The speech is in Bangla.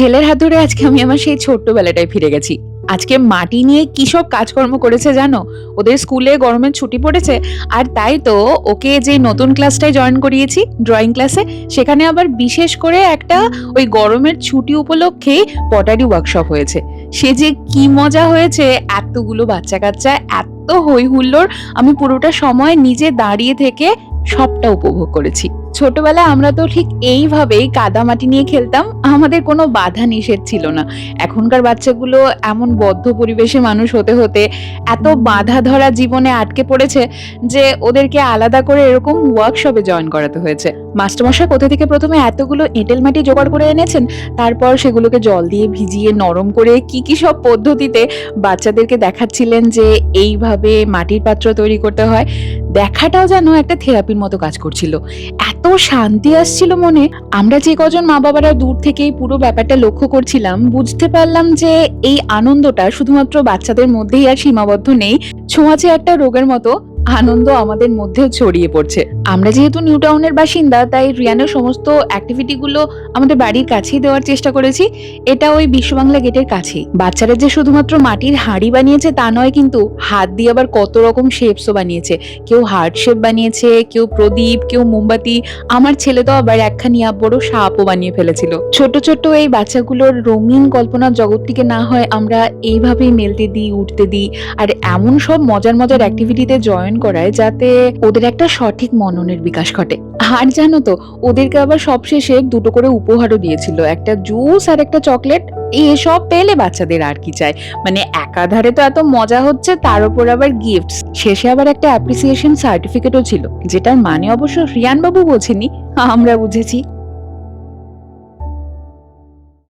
ছেলের হাত ধরে আজকে আমি আমার সেই ছোট্টবেলাটায় ফিরে গেছি। আজকে মাটি নিয়ে কি সব কাজকর্ম করেছে জানো? ওদের স্কুলে গরমের ছুটি পড়েছে, আর তাই তো ওকে যে নতুন ক্লাসটায় জয়েন করিয়েছি, ড্রয়িং ক্লাসে, সেখানে আবার বিশেষ করে একটা ওই গরমের ছুটি উপলক্ষেই পটারি ওয়ার্কশপ হয়েছে। সে যে কি মজা হয়েছে, এতগুলো বাচ্চা-কাচ্চা, এত হই হুল্লোড়, আমি পুরোটা সময় নিজে দাঁড়িয়ে থেকে সবটা উপভোগ করেছি। ছোটবেলায় আমরা তো ঠিক এইভাবেই কাদামাটি নিয়ে খেলতাম, আমাদের কোনো বাধা নিষেধ ছিল না। এখনকার বাচ্চাগুলো এমন বদ্ধ পরিবেশে মানুষ হতে হতে এত বাধা ধরা জীবনে আটকে পড়েছে যে ওদেরকে আলাদা করে এরকম ওয়ার্কশপে জয়েন করাতে হয়েছে। মাস্টারমশাই কোথা থেকে প্রথমে এতগুলো এঁটেল মাটি জোগাড় করে এনেছেন, তারপর সেগুলোকে জল দিয়ে ভিজিয়ে নরম করে কি কি সব পদ্ধতিতে বাচ্চাদেরকে দেখাচ্ছিলেন যে এইভাবে মাটির পাত্র তৈরি করতে হয়। দেখাটাও যেন একটা থেরাপির মতো কাজ করছিল। এত শান্তি আসছিল মনে। আমরা যে কজন মা বাবারা দূর থেকেই পুরো ব্যাপারটা লক্ষ্য করছিলাম, বুঝতে পারলাম যে এই আনন্দটা শুধুমাত্র বাচ্চাদের মধ্যেই আর সীমাবদ্ধ নেই, ছোঁয়াচে একটা রোগের মতো আনন্দ আমাদের মধ্যেও ছড়িয়ে পড়ছে। আমরা যেহেতু নিউ টাউনের বাসিন্দা, তাই রিয়ানের সমস্ত অ্যাক্টিভিটি গুলো আমাদের বাড়ির কাছেই দেওয়ার চেষ্টা করেছি। এটা ওই বিশ্ববাংলা গেটের কাছেই। বাচ্চারা যে শুধুমাত্র মাটির হাঁড়ি বানিয়েছে তা নয়, কিন্তু হাত দিয়ে আবার কত রকম শেপসও বানিয়েছে। কেউ হার্ট শেপ বানিয়েছে, কেউ প্রদীপ, কেউ মোমবাতি। আমার ছেলে তো আবার একখানি বড় সাপও বানিয়ে ফেলেছিল। ছোট ছোট এই বাচ্চাগুলোর রঙিন কল্পনার জগৎটিকে না হয় আমরা এইভাবেই মেলতে দিই, উঠতে দিই, আর এমন সব মজার মজার অ্যাক্টিভিটিতে জয়েন করায় যাতে ওদের একটা সঠিক মননের বিকাশ ঘটে। আর জানো তো, ওদেরকে আবার সবশেষে দুটো করে উপহারও দিয়েছিল, একটা জুস আর একটা চকলেট। এসব পেলে বাচ্চাদের আর কি চাই। মানে একাধারে তো এত মজা হচ্ছে, তার উপর আবার গিফট, শেষে আবার একটা অ্যাপ্রিসিয়েশন সার্টিফিকেটও ছিল, যেটার মানে অবশ্য রিয়ান বাবু বোঝেনি, আমরা বুঝেছি।